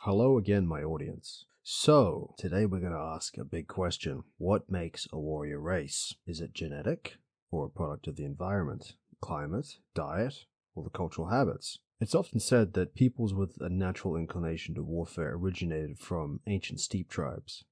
Hello again, my audience. So, today we're going to ask a big question. What makes a warrior race? Is it genetic, or a product of the environment, climate, diet, or the cultural habits? It's often said that peoples with a natural inclination to warfare originated from ancient steppe tribes.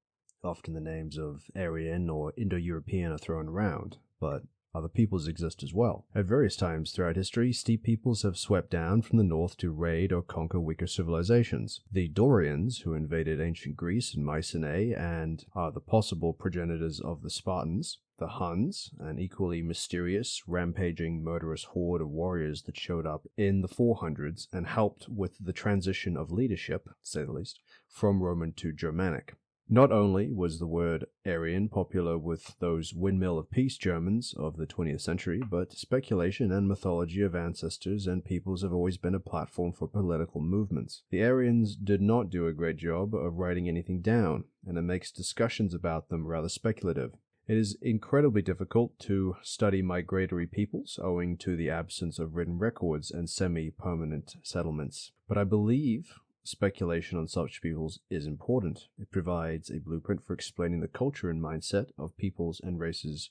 Often the names of Aryan or Indo-European are thrown around, but other peoples exist as well. At various times throughout history, steppe peoples have swept down from the north to raid or conquer weaker civilizations. The Dorians, who invaded ancient Greece and Mycenae and are the possible progenitors of the Spartans. The Huns, an equally mysterious, rampaging, murderous horde of warriors that showed up in the 400s and helped with the transition of leadership, to say the least, from Roman to Germanic. Not only was the word Aryan popular with those windmill of peace Germans of the 20th century, but speculation and mythology of ancestors and peoples have always been a platform for political movements. The Aryans did not do a great job of writing anything down, and it makes discussions about them rather speculative. It is incredibly difficult to study migratory peoples owing to the absence of written records and semi-permanent settlements. But I believe speculation on such peoples is important. It provides a blueprint for explaining the culture and mindset of peoples and races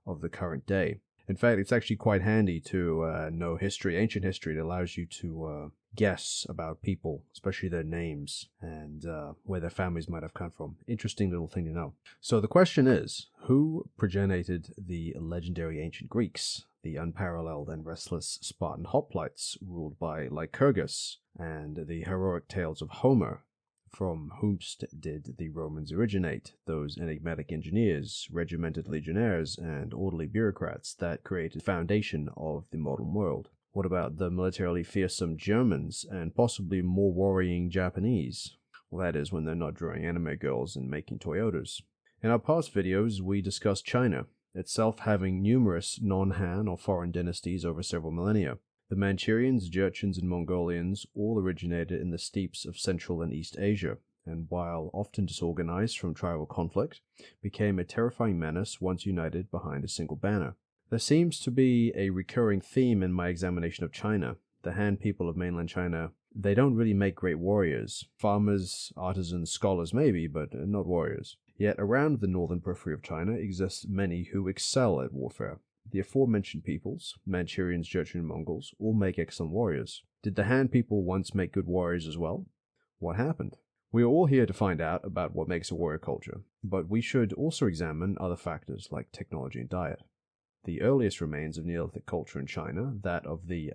of the current day. In fact, it's actually quite handy to know history, ancient history. It allows you to guess about people, especially their names and where their families might have come from. Interesting little thing to know. So the question is, who progenited the legendary ancient Greeks, the unparalleled and restless Spartan hoplites ruled by Lycurgus, and the heroic tales of Homer? From whomst did the Romans originate, those enigmatic engineers, regimented legionnaires, and orderly bureaucrats that created the foundation of the modern world? What about the militarily fearsome Germans and possibly more worrying Japanese? Well, that is when they're not drawing anime girls and making Toyotas. In our past videos, we discussed China, itself having numerous non-Han or foreign dynasties over several millennia. The Manchurians, Jurchens, and Mongolians all originated in the steppes of Central and East Asia, and while often disorganized from tribal conflict, became a terrifying menace once united behind a single banner. There seems to be a recurring theme in my examination of China. The Han people of mainland China, they don't really make great warriors. Farmers, artisans, scholars maybe, but not warriors. Yet around the northern periphery of China exist many who excel at warfare. The aforementioned peoples, Manchurians, Jurchen, and Mongols, all make excellent warriors. Did the Han people once make good warriors as well? What happened? We are all here to find out about what makes a warrior culture, but we should also examine other factors like technology and diet. The earliest remains of Neolithic culture in China, that of the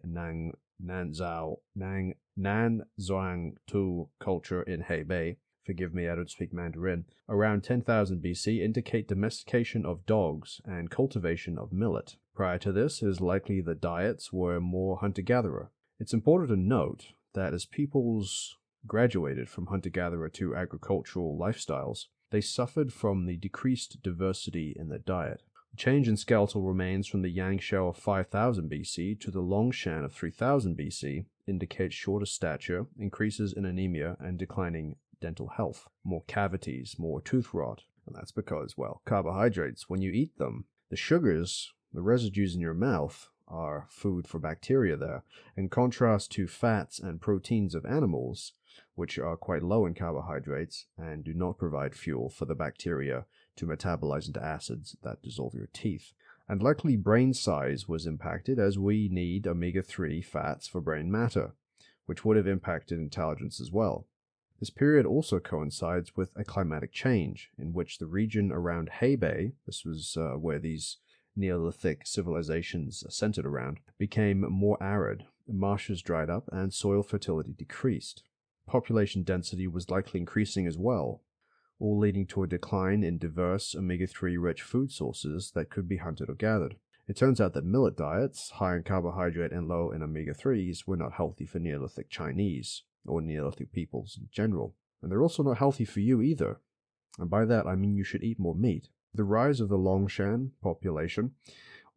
Nanzhuangtu culture in Hebei, forgive me, I don't speak Mandarin, around 10,000 BC indicate domestication of dogs and cultivation of millet. Prior to this, it is likely the diets were more hunter-gatherer. It's important to note that as peoples graduated from hunter-gatherer to agricultural lifestyles, they suffered from the decreased diversity in their diet. The change in skeletal remains from the Yangshao of 5000 BC to the Longshan of 3000 BC indicates shorter stature, increases in anemia, and declining dental health, more cavities, more tooth rot. And that's because, well, carbohydrates, when you eat them, the sugars, the residues in your mouth, are food for bacteria there, in contrast to fats and proteins of animals, which are quite low in carbohydrates and do not provide fuel for the bacteria to metabolize into acids that dissolve your teeth. And likely brain size was impacted, as we need omega-3 fats for brain matter, which would have impacted intelligence as well. This period also coincides with a climatic change, in which the region around Hebei, this was where these Neolithic civilizations centered around, became more arid, marshes dried up, and soil fertility decreased. Population density was likely increasing as well, all leading to a decline in diverse omega-3 rich food sources that could be hunted or gathered. It turns out that millet diets, high in carbohydrate and low in omega-3s, were not healthy for Neolithic Chinese, or Neolithic peoples in general. And they're also not healthy for you either. And by that I mean you should eat more meat. The rise of the Longshan population,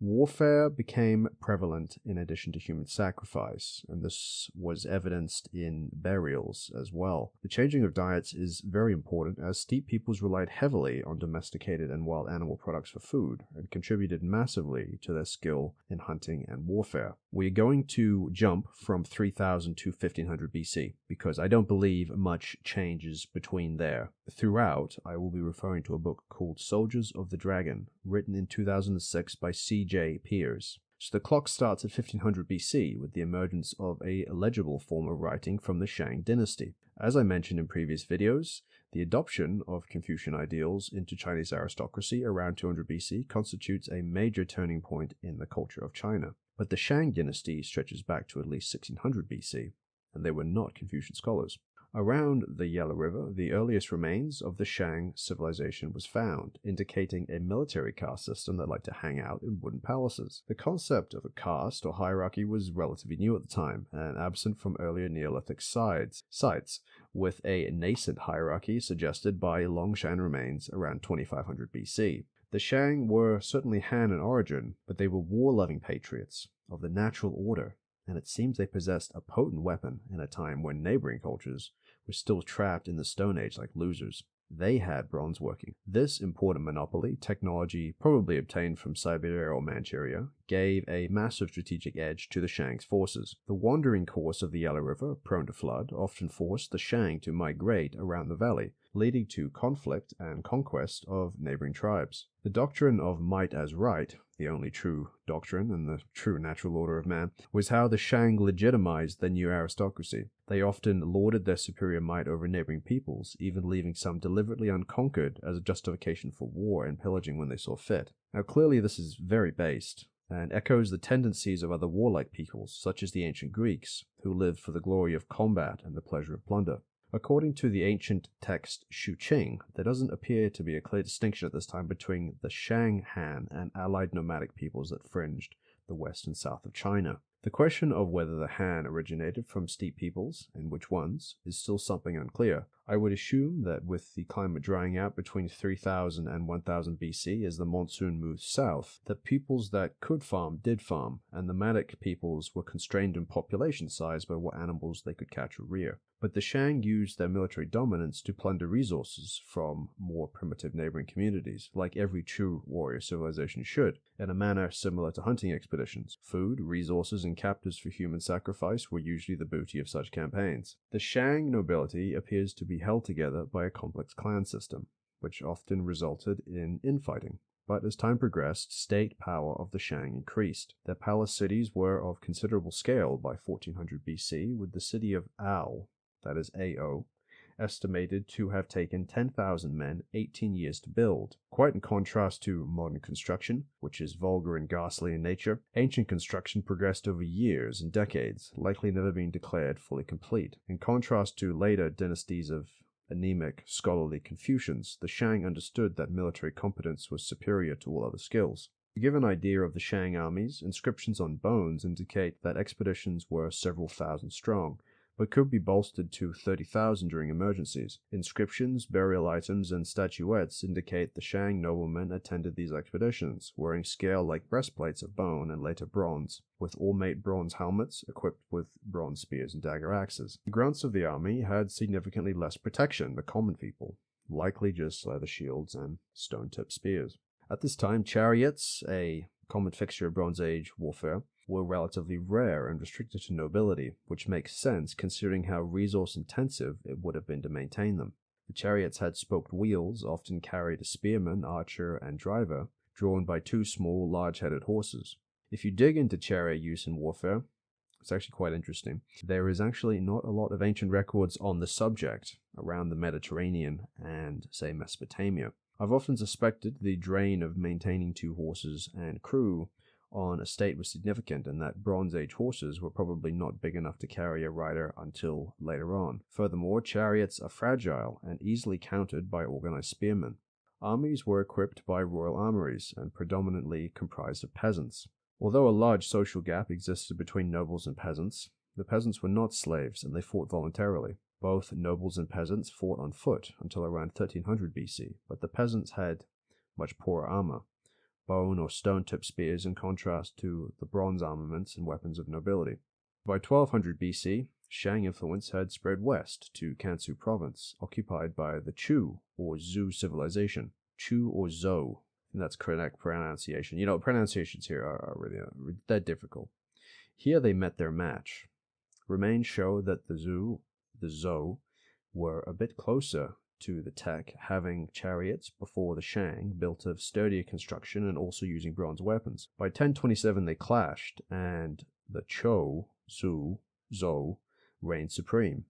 warfare became prevalent in addition to human sacrifice, and this was evidenced in burials as well. The changing of diets is very important, as steppe peoples relied heavily on domesticated and wild animal products for food, and contributed massively to their skill in hunting and warfare. We're going to jump from 3000 to 1500 BC, because I don't believe much changes between there. Throughout, I will be referring to a book called Soldiers of the Dragon, written in 2006 by C.J. Pearce. So the clock starts at 1500 BC with the emergence of a legible form of writing from the Shang Dynasty. As I mentioned in previous videos, the adoption of Confucian ideals into Chinese aristocracy around 200 BC constitutes a major turning point in the culture of China. But the Shang Dynasty stretches back to at least 1600 BC, and they were not Confucian scholars. Around the Yellow River, the earliest remains of the Shang civilization was found, indicating a military caste system that liked to hang out in wooden palaces. The concept of a caste or hierarchy was relatively new at the time, and absent from earlier Neolithic sites, with a nascent hierarchy suggested by Longshan remains around 2500 BC. The Shang were certainly Han in origin, but they were war-loving patriots of the natural order, and it seems they possessed a potent weapon in a time when neighboring cultures were still trapped in the Stone Age like losers. They had bronze working. This important monopoly, technology probably obtained from Siberia or Manchuria, gave a massive strategic edge to the Shang's forces. The wandering course of the Yellow River, prone to flood, often forced the Shang to migrate around the valley, leading to conflict and conquest of neighboring tribes. The Doctrine of Might as Right, the only true doctrine and the true natural order of man, was how the Shang legitimized their new aristocracy. They often lauded their superior might over neighboring peoples, even leaving some deliberately unconquered as a justification for war and pillaging when they saw fit. Now clearly this is very based, and echoes the tendencies of other warlike peoples, such as the ancient Greeks, who lived for the glory of combat and the pleasure of plunder. According to the ancient text Shu Qing, there doesn't appear to be a clear distinction at this time between the Shang Han and allied nomadic peoples that fringed the west and south of China. The question of whether the Han originated from steppe peoples, and which ones, is still something unclear. I would assume that with the climate drying out between 3000 and 1000 BC as the monsoon moved south, the peoples that could farm did farm, and nomadic peoples were constrained in population size by what animals they could catch or rear. But the Shang used their military dominance to plunder resources from more primitive neighboring communities, like every true warrior civilization should, in a manner similar to hunting expeditions. Food, resources, and captives for human sacrifice were usually the booty of such campaigns. The Shang nobility appears to be held together by a complex clan system, which often resulted in infighting. But as time progressed, state power of the Shang increased. Their palace cities were of considerable scale by 1400 BC, with the city of Ao, that is Ao, estimated to have taken 10,000 men 18 years to build. Quite in contrast to modern construction, which is vulgar and ghastly in nature, ancient construction progressed over years and decades, likely never being declared fully complete. In contrast to later dynasties of anemic, scholarly Confucians, the Shang understood that military competence was superior to all other skills. To give an idea of the Shang armies, inscriptions on bones indicate that expeditions were several thousand strong, but could be bolstered to 30,000 during emergencies. Inscriptions, burial items, and statuettes indicate the Shang noblemen attended these expeditions, wearing scale-like breastplates of bone and later bronze, with ornate bronze helmets equipped with bronze spears and dagger axes. The grunts of the army had significantly less protection than common people, likely just leather shields and stone-tipped spears. At this time, chariots, a common fixture of Bronze Age warfare, were relatively rare and restricted to nobility, which makes sense considering how resource-intensive it would have been to maintain them. The chariots had spoked wheels, often carried a spearman, archer, and driver, drawn by two small, large-headed horses. If you dig into chariot use in warfare, it's actually quite interesting. There is actually not a lot of ancient records on the subject around the Mediterranean and, say, Mesopotamia. I've often suspected the drain of maintaining two horses and crew on a state was significant, and that Bronze Age horses were probably not big enough to carry a rider until later on. Furthermore, chariots are fragile and easily countered by organized spearmen. Armies were equipped by royal armories and predominantly comprised of peasants. Although a large social gap existed between nobles and peasants, the peasants were not slaves and they fought voluntarily. Both nobles and peasants fought on foot until around 1300 BC, but the peasants had much poorer armor, bone or stone-tipped spears in contrast to the bronze armaments and weapons of nobility. By 1200 BC, Shang influence had spread west to Kansu province, occupied by the Chu or Zhou civilization. Chu or Zhou, and that's correct pronunciation. You know, pronunciations here are really they're difficult. Here they met their match. Remains show that the Zhou were a bit closer to the tech, having chariots before the Shang, built of sturdier construction and also using bronze weapons. By 1027 they clashed, and the Zhou reigned supreme.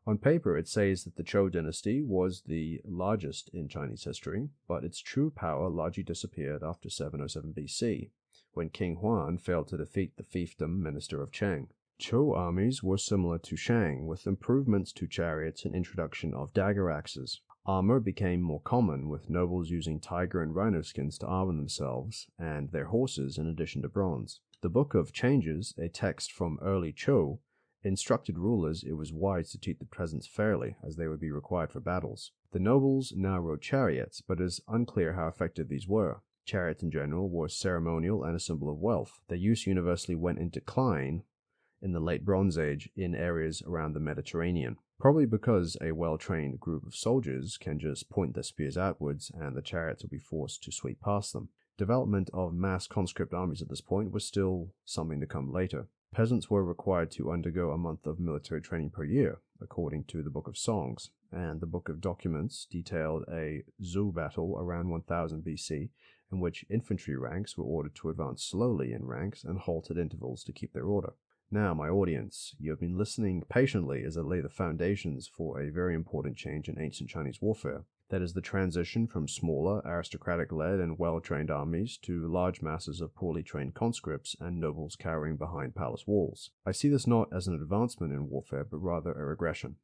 On paper, it says that the Zhou dynasty was the largest in Chinese history, but its true power largely disappeared after 707 BC, when King Huan failed to defeat the fiefdom minister of Cheng. Zhou armies were similar to Shang, with improvements to chariots and introduction of dagger axes. Armor became more common, with nobles using tiger and rhino skins to armor themselves and their horses in addition to bronze. The Book of Changes, a text from early Zhou, instructed rulers it was wise to treat the peasants fairly, as they would be required for battles. The nobles now rode chariots, but it is unclear how effective these were. Chariots in general were ceremonial and a symbol of wealth. Their use universally went in decline in the late Bronze Age in areas around the Mediterranean, probably because a well-trained group of soldiers can just point their spears outwards and the chariots will be forced to sweep past them. Development of mass conscript armies at this point was still something to come later. Peasants were required to undergo a month of military training per year, according to the Book of Songs, and the Book of Documents detailed a Zhou battle around 1000 BC, in which infantry ranks were ordered to advance slowly in ranks and halt at intervals to keep their order. Now, my audience, you have been listening patiently as I lay the foundations for a very important change in ancient Chinese warfare. That is the transition from smaller, aristocratic-led and well-trained armies to large masses of poorly trained conscripts and nobles cowering behind palace walls. I see this not as an advancement in warfare, but rather a regression.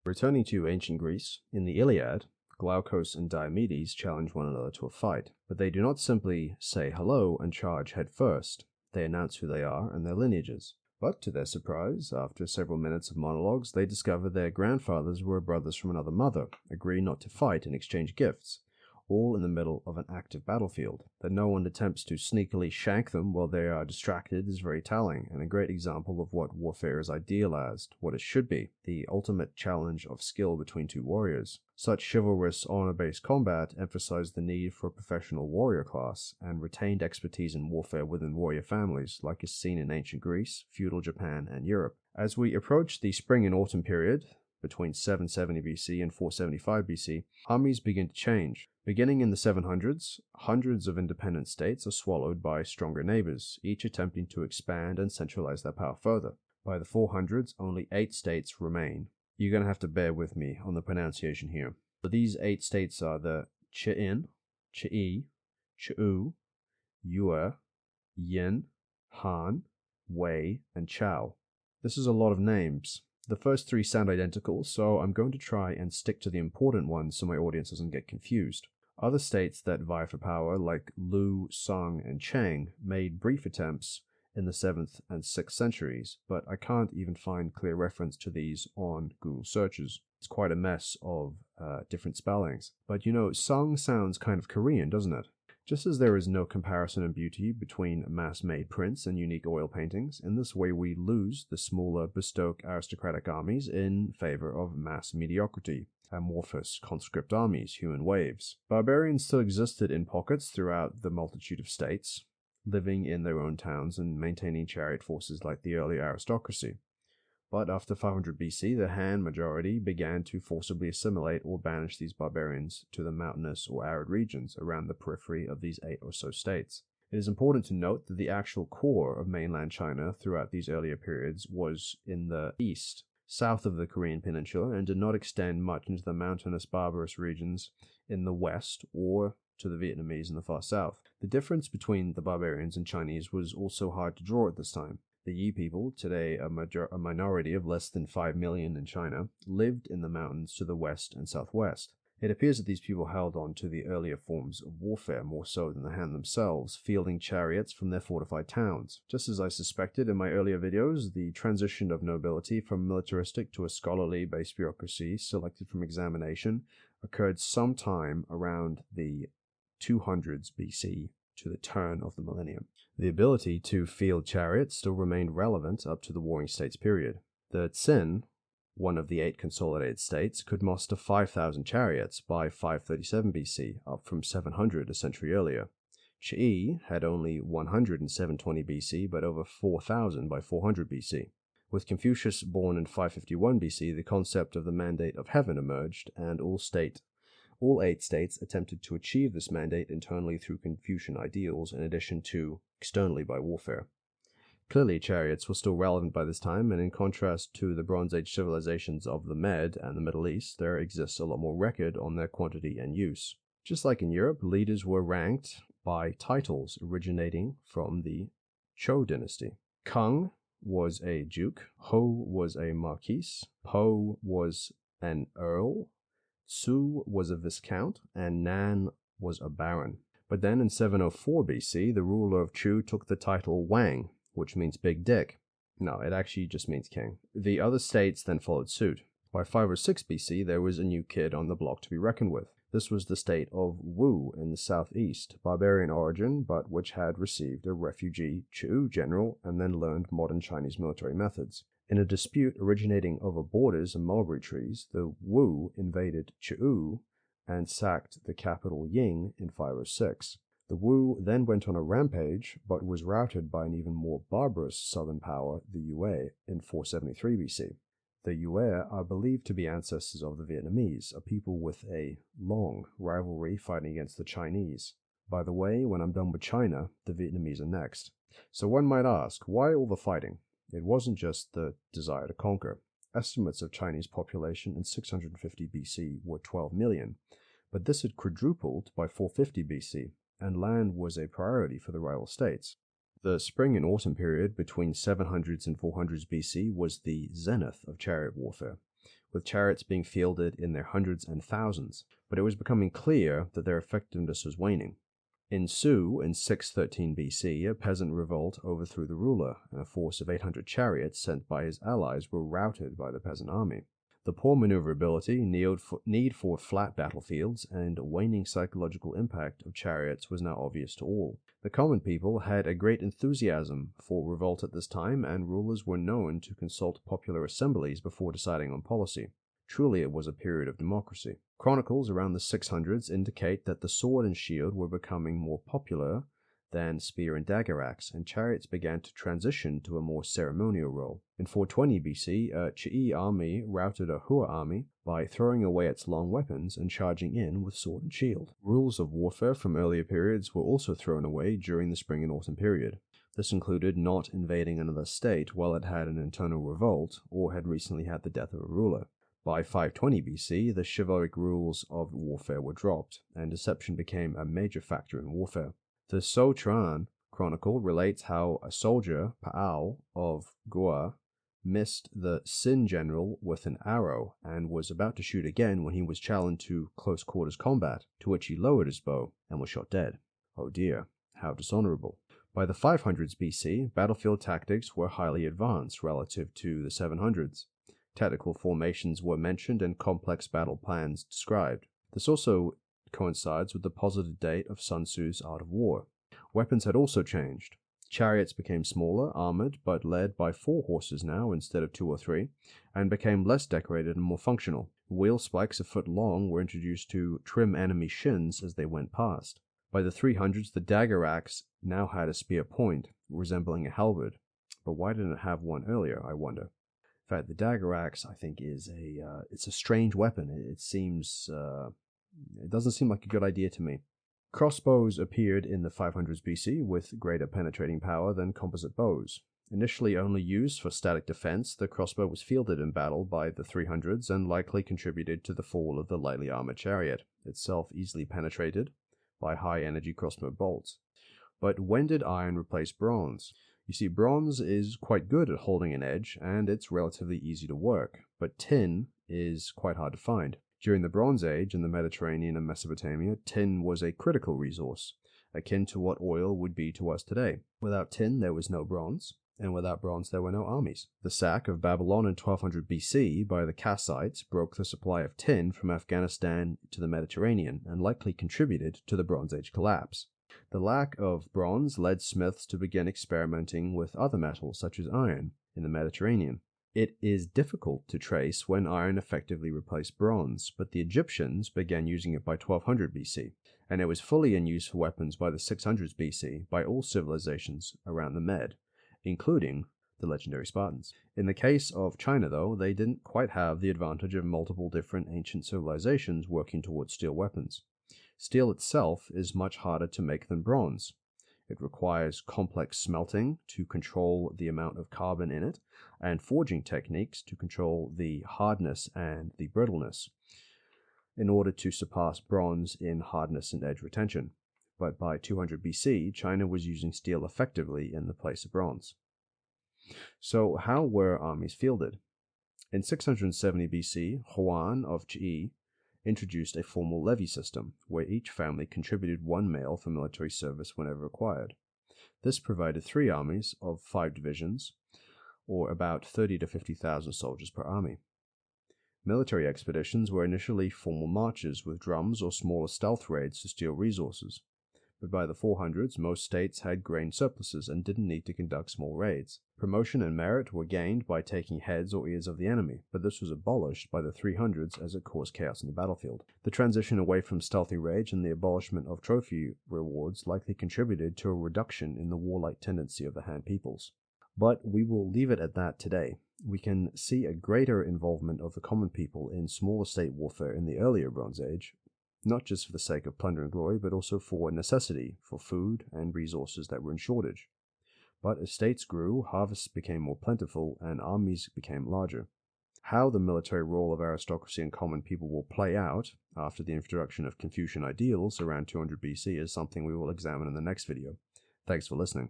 Returning to ancient Greece, in the Iliad, Glaucus and Diomedes challenge one another to a fight, but they do not simply say hello and charge head first. They announce who they are and their lineages. But to their surprise, after several minutes of monologues, they discover their grandfathers were brothers from another mother, agree not to fight and exchange gifts, all in the middle of an active battlefield. That no one attempts to sneakily shank them while they are distracted is very telling, and a great example of what warfare is idealized, what it should be, the ultimate challenge of skill between two warriors. Such chivalrous, honor-based combat emphasized the need for a professional warrior class and retained expertise in warfare within warrior families, like is seen in ancient Greece, feudal Japan, and Europe. As we approach the spring and autumn period, between 770 BC and 475 BC, armies begin to change. Beginning in the 700s, hundreds of independent states are swallowed by stronger neighbors, each attempting to expand and centralize their power further. By the 400s, only 8 states remain. You're going to have to bear with me on the pronunciation here. But these 8 states are the Chi'in, Chi'i, Chi'u, Yue, Yin, Han, Wei, and Chao. This is a lot of names. The first 3 sound identical, so I'm going to try and stick to the important ones so my audience doesn't get confused. Other states that vie for power, like Lu, Song, and Chang, made brief attempts in the 7th and 6th centuries, but I can't even find clear reference to these on Google searches. It's quite a mess of different spellings. But you know, Song sounds kind of Korean, doesn't it? Just as there is no comparison in beauty between mass-made prints and unique oil paintings, in this way we lose the smaller, bespoke aristocratic armies in favor of mass mediocrity, amorphous conscript armies, human waves. Barbarians still existed in pockets throughout the multitude of states, living in their own towns and maintaining chariot forces like the early aristocracy. But after 500 BC, the Han majority began to forcibly assimilate or banish these barbarians to the mountainous or arid regions around the periphery of these 8 or so states. It is important to note that the actual core of mainland China throughout these earlier periods was in the east, south of the Korean peninsula, and did not extend much into the mountainous barbarous regions in the west or to the Vietnamese in the far south. The difference between the barbarians and Chinese was also hard to draw at this time. The Yi people, today a minority of less than 5 million in China, lived in the mountains to the west and southwest. It appears that these people held on to the earlier forms of warfare more so than the Han themselves, fielding chariots from their fortified towns. Just as I suspected in my earlier videos, the transition of nobility from militaristic to a scholarly-based bureaucracy selected from examination occurred sometime around the 200s BC to the turn of the millennium. The ability to field chariots still remained relevant up to the Warring States period. The Tsin, one of the 8 consolidated states, could muster 5,000 chariots by 537 BC, up from 700 a century earlier. Chi'i had only 100 in 720 BC, but over 4,000 by 400 BC. With Confucius born in 551 BC, the concept of the mandate of heaven emerged, and all 8 states attempted to achieve this mandate internally through Confucian ideals, in addition to externally by warfare. Clearly, chariots were still relevant by this time, and in contrast to the Bronze Age civilizations of the Med and the Middle East, there exists a lot more record on their quantity and use. Just like in Europe, leaders were ranked by titles originating from the Zhou dynasty. Kang was a duke, Ho was a marquis, Po was an earl, Su was a viscount, and Nan was a baron. But then in 704 BC, the ruler of Chu took the title Wang, which means big dick. No, it actually just means king. The other states then followed suit. By 506 BC, there was a new kid on the block to be reckoned with. This was the state of Wu in the southeast, barbarian origin, but which had received a refugee Chu general and then learned modern Chinese military methods. In a dispute originating over borders and mulberry trees, the Wu invaded Chu and sacked the capital Ying in 506. The Wu then went on a rampage, but was routed by an even more barbarous southern power, the Yue, in 473 BC. The Yue are believed to be ancestors of the Vietnamese, a people with a long rivalry fighting against the Chinese. By the way, when I'm done with China, the Vietnamese are next. So one might ask, why all the fighting? It wasn't just the desire to conquer. Estimates of Chinese population in 650 BC were 12 million, but this had quadrupled by 450 BC, and land was a priority for the rival states. The spring and autumn period between 700s and 400s BC was the zenith of chariot warfare, with chariots being fielded in their hundreds and thousands, but it was becoming clear that their effectiveness was waning. In Su, in 613 BC, a peasant revolt overthrew the ruler, and a force of 800 chariots sent by his allies were routed by the peasant army. The poor maneuverability, need for flat battlefields, and waning psychological impact of chariots was now obvious to all. The common people had a great enthusiasm for revolt at this time, and rulers were known to consult popular assemblies before deciding on policy. Truly it was a period of democracy. Chronicles around the 600s indicate that the sword and shield were becoming more popular than spear and dagger axe, and chariots began to transition to a more ceremonial role. In 420 BC, a Chi'i army routed a Hua army by throwing away its long weapons and charging in with sword and shield. Rules of warfare from earlier periods were also thrown away during the spring and autumn period. This included not invading another state while it had an internal revolt or had recently had the death of a ruler. By 520 BC, the chivalric rules of warfare were dropped, and deception became a major factor in warfare. The Zhou Chuan chronicle relates how a soldier, Pa'ao, of Goa, missed the Xin general with an arrow and was about to shoot again when he was challenged to close quarters combat, to which he lowered his bow and was shot dead. Oh dear, how dishonorable. By the 500s BC, battlefield tactics were highly advanced relative to the 700s. Tactical formations were mentioned and complex battle plans described. This also coincides with the positive date of Sun Tzu's Art of War. Weapons had also changed. Chariots became smaller, armored, but led by 4 horses now instead of 2 or 3, and became less decorated and more functional. Wheel spikes a foot long were introduced to trim enemy shins as they went past. By the 300s, the dagger axe now had a spear point, resembling a halberd. But why didn't it have one earlier, I wonder? In fact, the dagger axe, I think, it's a strange weapon. It doesn't seem like a good idea to me. Crossbows appeared in the 500s BC with greater penetrating power than composite bows. Initially only used for static defense, the crossbow was fielded in battle by the 300s and likely contributed to the fall of the lightly armored chariot, itself easily penetrated by high-energy crossbow bolts. But when did iron replace bronze? You see, bronze is quite good at holding an edge, and it's relatively easy to work, but tin is quite hard to find. During the Bronze Age in the Mediterranean and Mesopotamia, tin was a critical resource, akin to what oil would be to us today. Without tin, there was no bronze, and without bronze, there were no armies. The sack of Babylon in 1200 BC by the Kassites broke the supply of tin from Afghanistan to the Mediterranean, and likely contributed to the Bronze Age collapse. The lack of bronze led smiths to begin experimenting with other metals, such as iron, in the Mediterranean. It is difficult to trace when iron effectively replaced bronze, but the Egyptians began using it by 1200 BC, and it was fully in use for weapons by the 600s BC by all civilizations around the Med, including the legendary Spartans. In the case of China, though, they didn't quite have the advantage of multiple different ancient civilizations working towards steel weapons. Steel itself is much harder to make than bronze. It requires complex smelting to control the amount of carbon in it, and forging techniques to control the hardness and the brittleness, in order to surpass bronze in hardness and edge retention. But by 200 BC, China was using steel effectively in the place of bronze. So how were armies fielded? In 670 BC, Huan of Qi introduced a formal levy system, where each family contributed one male for military service whenever required. This provided 3 armies of 5 divisions, or about 30 to 50,000 soldiers per army. Military expeditions were initially formal marches with drums or smaller stealth raids to steal resources. But by the 400s, most states had grain surpluses and didn't need to conduct small raids. Promotion and merit were gained by taking heads or ears of the enemy, but this was abolished by the 300s as it caused chaos in the battlefield. The transition away from stealthy raids and the abolishment of trophy rewards likely contributed to a reduction in the warlike tendency of the Han peoples. But we will leave it at that today. We can see a greater involvement of the common people in small estate warfare in the earlier Bronze Age, not just for the sake of plunder and glory, but also for necessity, for food and resources that were in shortage. But as states grew, harvests became more plentiful, and armies became larger. How the military role of aristocracy and common people will play out after the introduction of Confucian ideals around 200 BC is something we will examine in the next video. Thanks for listening.